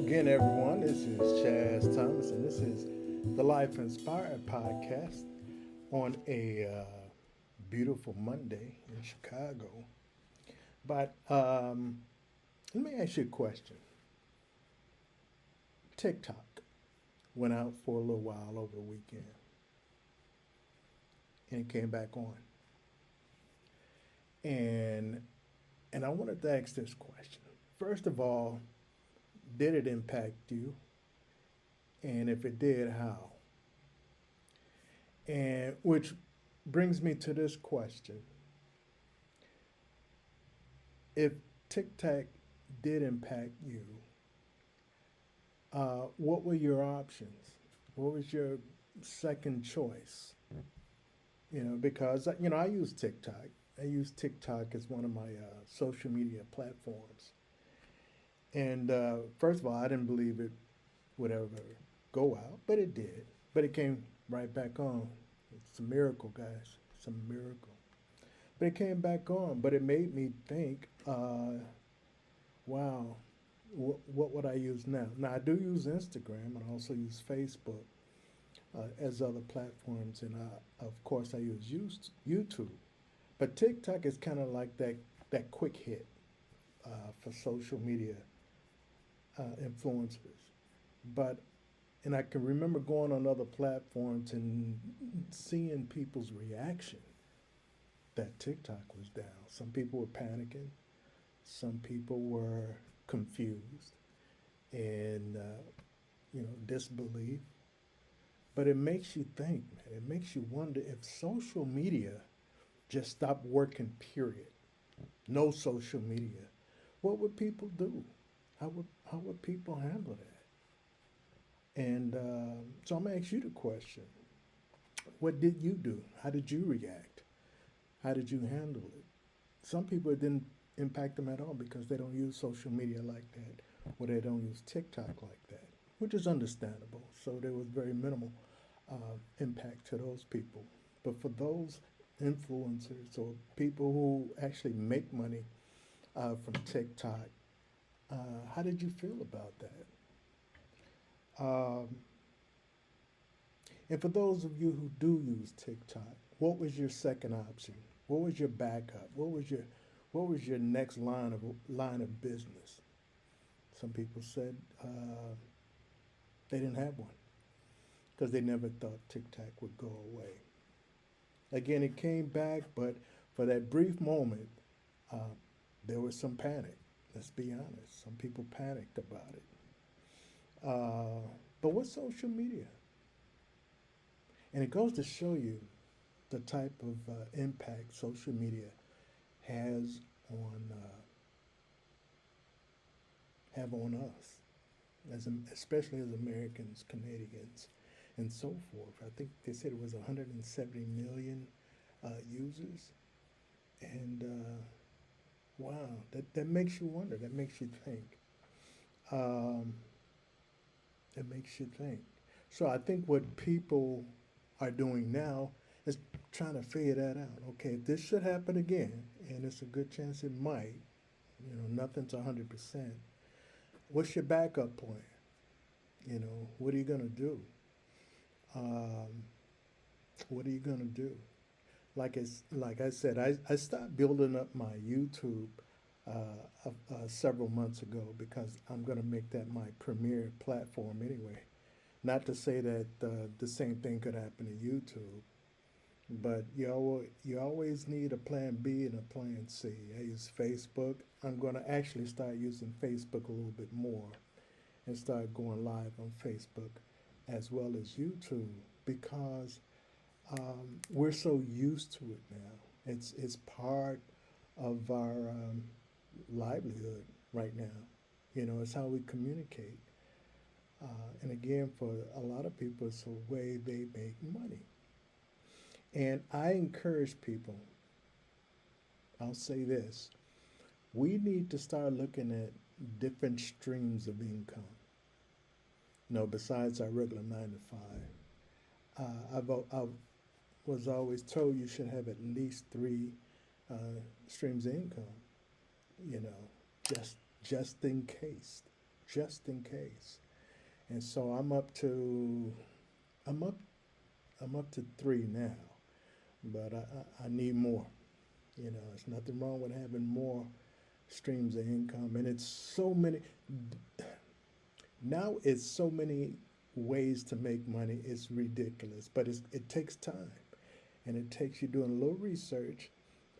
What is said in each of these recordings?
again, everyone. This is Chaz Thomas, and this is the Life Inspired podcast on a beautiful Monday in Chicago. But let me ask you a question. TikTok went out for a little while over the weekend, and it came back on. And and I wanted to ask this question. First of all, did it impact you? And if it did, how? And which brings me to this question. If TikTok did impact you, what were your options? What was your second choice? Because I use TikTok. I use TikTok as one of my social media platforms. And first of all, I didn't believe it would ever go out, but it did. But it came right back on. It's a miracle, guys. It's a miracle. But it came back on. But it made me think, wow, what would I use now? Now, I do use Instagram and I also use Facebook as other platforms. And of course, I use YouTube. But TikTok is kind of like that quick hit for social media influencers. But and I can remember going on other platforms and seeing people's reaction that TikTok was down. Some people were panicking, some people were confused and disbelief. But it makes you think, man. It makes you wonder if social media just stopped working. Period. No social media. What would people do? How would people handle that? And so I'm gonna ask you the question: what did you do? How did you react? How did you handle it? Some people it didn't impact them at all because they don't use social media like that, or they don't use TikTok like that, which is understandable. So there was very minimal impact to those people. But for those influencers or people who actually make money from TikTok, how did you feel about that? Um, and for those of you who do use TikTok, what was your second option? What was your backup? What was your next line of business? Some people said they didn't have one because they never thought TikTok would go away. Again, it came back, but for that brief moment, uh, there was some panic. Let's be honest. Some people panicked about it. Uh, but what's social media? And it goes to show you the type of impact social media has on have on us, especially as Americans, Canadians, and so forth. I think they said it was 170 million users, and wow, that makes you wonder. That makes you think. Um, it makes you think. So I think what people are doing now is trying to figure that out. Okay, if this should happen again, and it's a good chance it might, nothing's 100%. What's your backup plan? What are you going to do? Um, what are you going to do? Like I said, I stopped building up my YouTube several months ago because I'm going to make that my premier platform anyway. Not to say that the same thing could happen to YouTube, but you always need a plan B and a plan C. I use Facebook. I'm going to actually start using Facebook a little bit more and start going live on Facebook as well as YouTube because we're so used to it now. It's part of our livelihood right now. It's how we communicate. And again, for a lot of people, it's a way they make money. And I encourage people, I'll say this, we need to start looking at different streams of income, besides our regular 9 to 5. I was always told you should have at least three streams of income, you know, just in case, just in case. And so I'm up I'm up to three now, but I need more. You know, there's nothing wrong with having more streams of income, and it's so many. Now it's so many ways to make money. It's ridiculous, but it takes time, and it takes you doing a little research,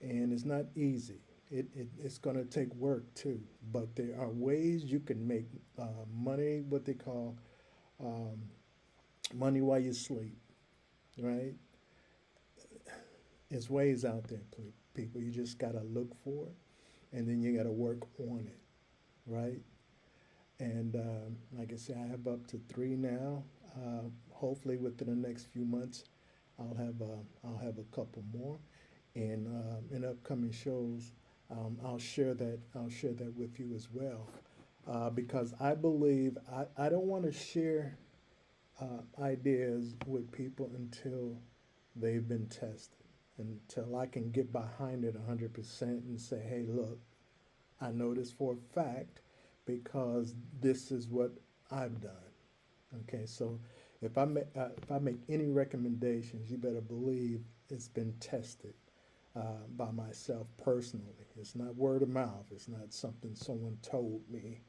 and it's not easy. It's going to take work too, but there are ways you can make money, what they call um, money while you sleep, right? There's ways out there, people. You just got to look for it, and then you got to work on it, right? And like I said, I have up to three now. Hopefully, within the next few months, I'll have a couple more, and in upcoming shows, I'll share that with you as well, because I believe I don't want to share ideas with people until they've been tested, until I can get behind it 100% and say, hey, look, I know this for a fact because this is what I've done. Okay, so if I make any recommendations, you better believe it's been tested by myself personally. It's not word of mouth. It's not something someone told me.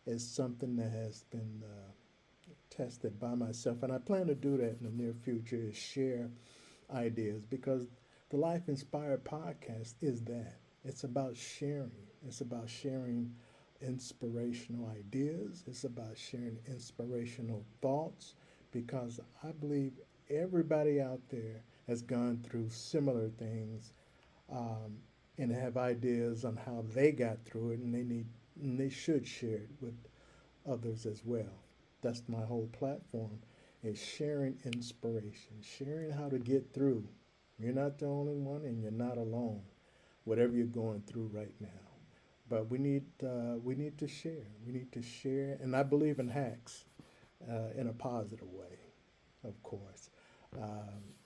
It's something that has been tested by myself, and I plan to do that in the near future. Is share ideas, because the Life Inspired podcast is that. It's about sharing. It's about sharing inspirational ideas. It's about sharing inspirational thoughts, because I believe everybody out there has gone through similar things, and have ideas on how they got through it, and they should share it with others as well. That's my whole platform, is sharing inspiration, sharing how to get through. You're not the only one, and you're not alone, whatever you're going through right now. But we need to share. We need to share, and I believe in hacks in a positive way, of course.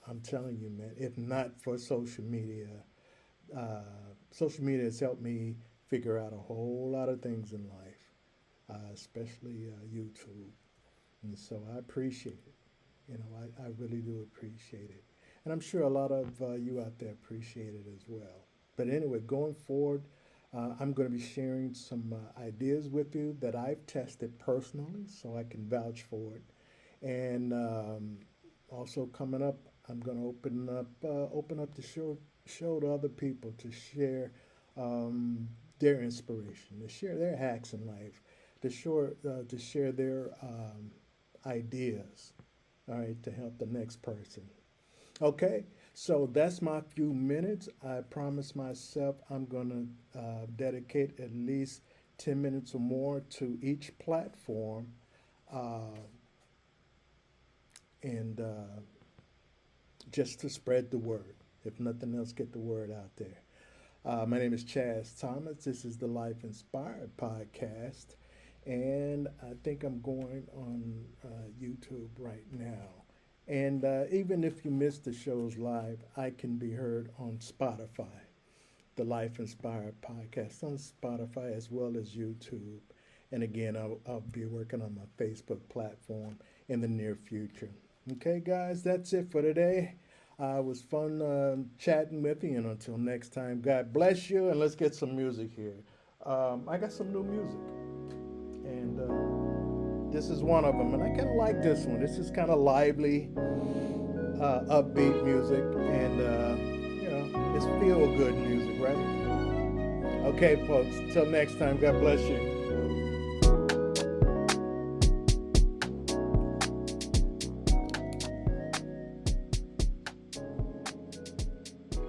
I'm telling you, man. If not for social media has helped me figure out a whole lot of things in life, especially YouTube. And so I appreciate it. You know, I really do appreciate it. And I'm sure a lot of you out there appreciate it as well. But anyway, going forward, I'm going to be sharing some ideas with you that I've tested personally, so I can vouch for it. And also coming up, I'm going to open up the show to other people to share their inspiration, to share their hacks in life, to share their ideas, all right, to help the next person. Okay, so that's my few minutes. I promised myself I'm going to dedicate at least 10 minutes or more to each platform, and just to spread the word. If nothing else, get the word out there. My name is Chaz Thomas. This is the Life Inspired podcast, and I think I'm going on YouTube right now. And even if you missed the shows live, I can be heard on Spotify, the Life Inspired podcast on Spotify as well as YouTube. And again, I'll be working on my Facebook platform in the near future. Okay, guys, that's it for today. It was fun chatting with you, and until next time, God bless you, and let's get some music here. I got some new music, and this is one of them, and I kind of like this one. This is kind of lively, upbeat music, and you know, it's feel-good music, right? Okay, folks, till next time, God bless you.